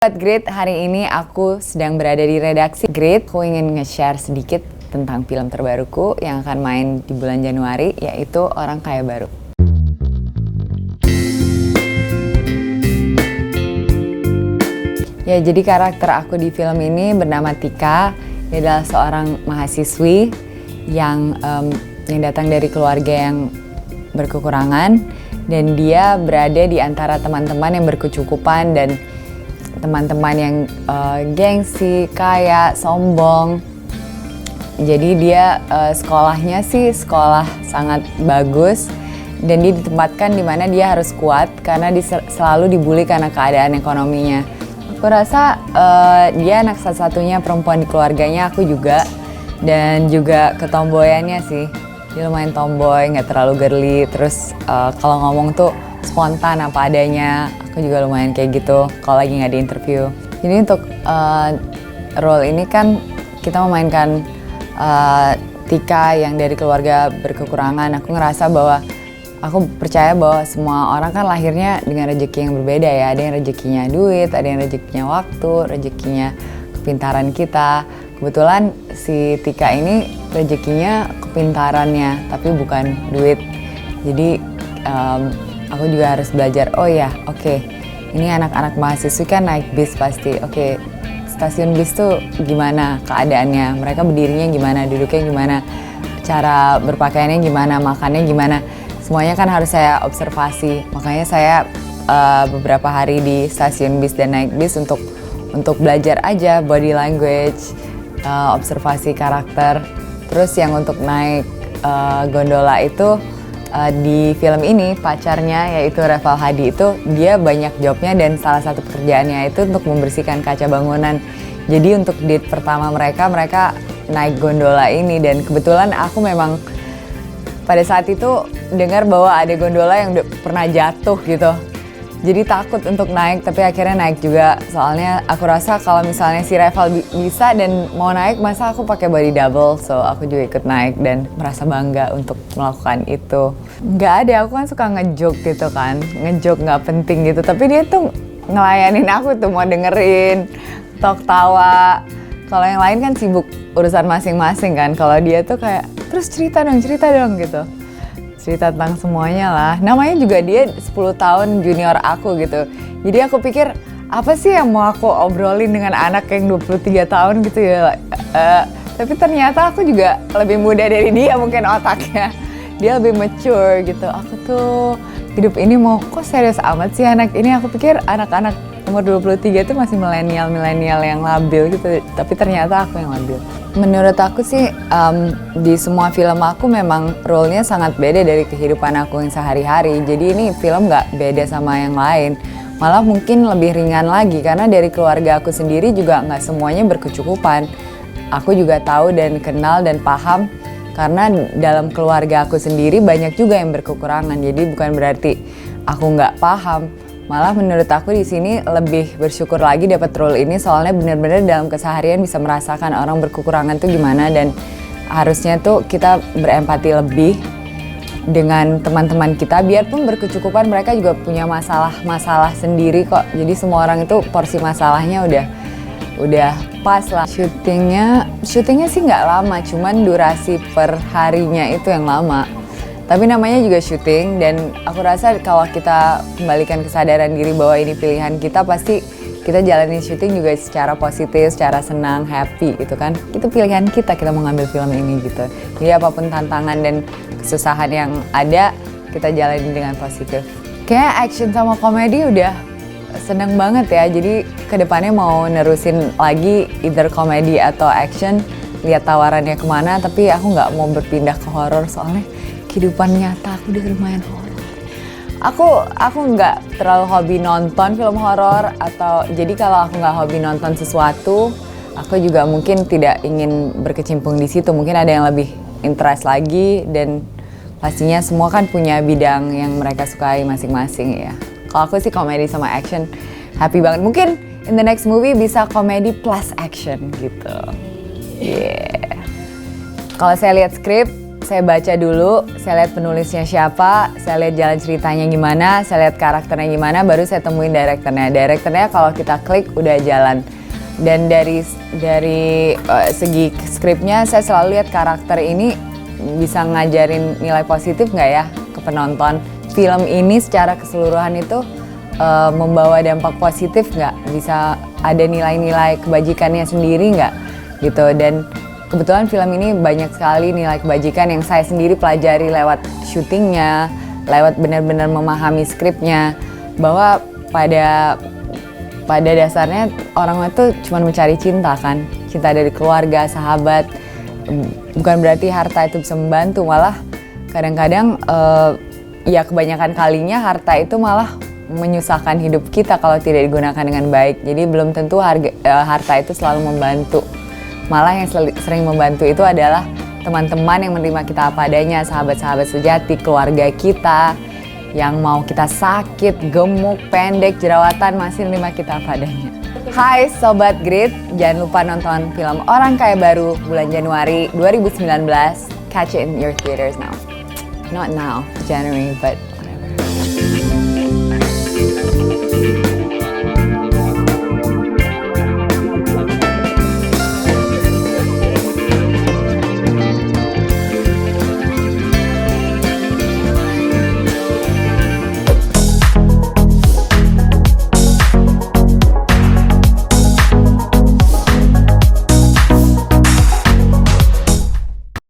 Buat Grid, hari ini aku sedang berada di redaksi Grid. Aku ingin nge-share sedikit tentang film terbaruku yang akan main di bulan Januari, yaitu Orang Kaya Baru. Ya, jadi karakter aku di film ini bernama Tika. Dia adalah seorang mahasiswi yang datang dari keluarga yang berkekurangan, dan dia berada di antara teman-teman yang berkecukupan dan teman-teman yang gengsi, kaya, sombong. Jadi dia sekolahnya sih sekolah sangat bagus, dan dia ditempatkan di mana dia harus kuat karena selalu dibully karena keadaan ekonominya. Aku rasa dia anak satu-satunya perempuan di keluarganya, aku juga. Dan juga ketomboyannya sih, dia lumayan tomboy, nggak terlalu girly. Terus kalau ngomong tuh spontan apa adanya. Aku juga lumayan kayak gitu kalau lagi nggak di interview. Jadi untuk role ini kan kita memainkan Tika yang dari keluarga berkekurangan. Aku ngerasa bahwa aku percaya bahwa semua orang kan lahirnya dengan rezeki yang berbeda ya. Ada yang rezekinya duit, ada yang rezekinya waktu, rezekinya kepintaran kita. Kebetulan si Tika ini rezekinya kepintarannya, tapi bukan duit. Jadi aku juga harus belajar, ini anak-anak mahasiswa kan naik bis pasti. Stasiun bis tuh gimana keadaannya, mereka berdirinya gimana, duduknya gimana, cara berpakaiannya gimana, makannya gimana. Semuanya kan harus saya observasi. Makanya saya beberapa hari di stasiun bis dan naik bis untuk belajar aja body language, observasi karakter. Terus yang untuk naik gondola itu di film ini pacarnya yaitu Reval Hadi itu dia banyak jobnya, dan salah satu pekerjaannya itu untuk membersihkan kaca bangunan. Jadi untuk date pertama mereka naik gondola ini, dan kebetulan aku memang pada saat itu dengar bahwa ada gondola yang pernah jatuh gitu. Jadi takut untuk naik, tapi akhirnya naik juga. Soalnya aku rasa kalau misalnya si Reval bisa dan mau naik, masa aku pakai body double. So aku juga ikut naik dan merasa bangga untuk melakukan itu. Nggak ada, aku kan suka nge-joke gitu kan. Nge-joke nggak penting gitu, tapi dia tuh ngelayanin aku tuh, mau dengerin, tawa. Kalau yang lain kan sibuk urusan masing-masing kan. Kalau dia tuh kayak, terus cerita dong gitu. Cerita tentang semuanya lah. Namanya juga dia 10 tahun junior aku gitu. Jadi aku pikir, apa sih yang mau aku obrolin dengan anak yang 23 tahun gitu ya. Tapi ternyata aku juga lebih muda dari dia mungkin otaknya. Dia lebih mature gitu. Aku tuh hidup ini mau kok serius amat sih anak ini. Aku pikir anak-anak umur 23 tuh masih milenial yang labil gitu. Tapi ternyata aku yang labil. Menurut aku sih di semua film aku memang role-nya sangat beda dari kehidupan aku yang sehari-hari. Jadi ini film nggak beda sama yang lain. Malah mungkin lebih ringan lagi karena dari keluarga aku sendiri juga nggak semuanya berkecukupan. Aku juga tahu dan kenal dan paham karena dalam keluarga aku sendiri banyak juga yang berkekurangan. Jadi bukan berarti aku nggak paham. Malah menurut aku di sini lebih bersyukur lagi dapat role ini, soalnya benar-benar dalam keseharian bisa merasakan orang berkekurangan tuh gimana, dan harusnya tuh kita berempati lebih dengan teman-teman kita. Biarpun berkecukupan, mereka juga punya masalah sendiri kok. Jadi semua orang itu porsi masalahnya udah pas lah. Syutingnya sih nggak lama, cuman durasi per harinya itu yang lama. Tapi namanya juga syuting, dan aku rasa kalau kita kembalikan kesadaran diri bahwa ini pilihan kita, pasti kita jalani syuting juga secara positif, secara senang, happy gitu kan. Itu pilihan kita mau ngambil film ini gitu. Jadi apapun tantangan dan kesusahan yang ada, kita jalani dengan positif. Kayaknya action sama komedi udah seneng banget ya. Jadi kedepannya mau nerusin lagi either komedi atau action, lihat tawarannya kemana. Tapi aku nggak mau berpindah ke horor soalnya kehidupan nyata aku udah lumayan horor. Aku nggak terlalu hobi nonton film horor, atau jadi kalau aku nggak hobi nonton sesuatu, aku juga mungkin tidak ingin berkecimpung di situ. Mungkin ada yang lebih interest lagi, dan pastinya semua kan punya bidang yang mereka sukai masing-masing ya. Kalau aku sih komedi sama action, happy banget. Mungkin in the next movie bisa komedi plus action gitu. Yeah. Kalau saya lihat skrip, saya baca dulu, saya lihat penulisnya siapa, saya lihat jalan ceritanya gimana, saya lihat karakternya gimana, baru saya temuin direkturnya. Direkturnya kalau kita klik udah jalan. Dan dari segi skripnya saya selalu lihat karakter ini bisa ngajarin nilai positif nggak ya ke penonton. Film ini secara keseluruhan itu membawa dampak positif nggak? Bisa ada nilai-nilai kebajikannya sendiri nggak? Gitu. Dan kebetulan film ini banyak sekali nilai kebajikan yang saya sendiri pelajari lewat syutingnya, lewat benar-benar memahami skripnya, bahwa pada dasarnya orang itu cuma mencari cinta kan, cinta dari keluarga, sahabat. Bukan berarti harta itu bisa membantu, malah kadang-kadang ya kebanyakan kalinya harta itu malah menyusahkan hidup kita kalau tidak digunakan dengan baik. Jadi belum tentu harta itu selalu membantu. Malah yang sering membantu itu adalah teman-teman yang menerima kita apa adanya, sahabat-sahabat sejati, keluarga kita yang mau kita sakit, gemuk, pendek, jerawatan masih menerima kita apa adanya. Hai Sobat Grit, jangan lupa nonton film Orang Kaya Baru bulan Januari 2019. Catch it in your theaters now. Not now, January, but whatever.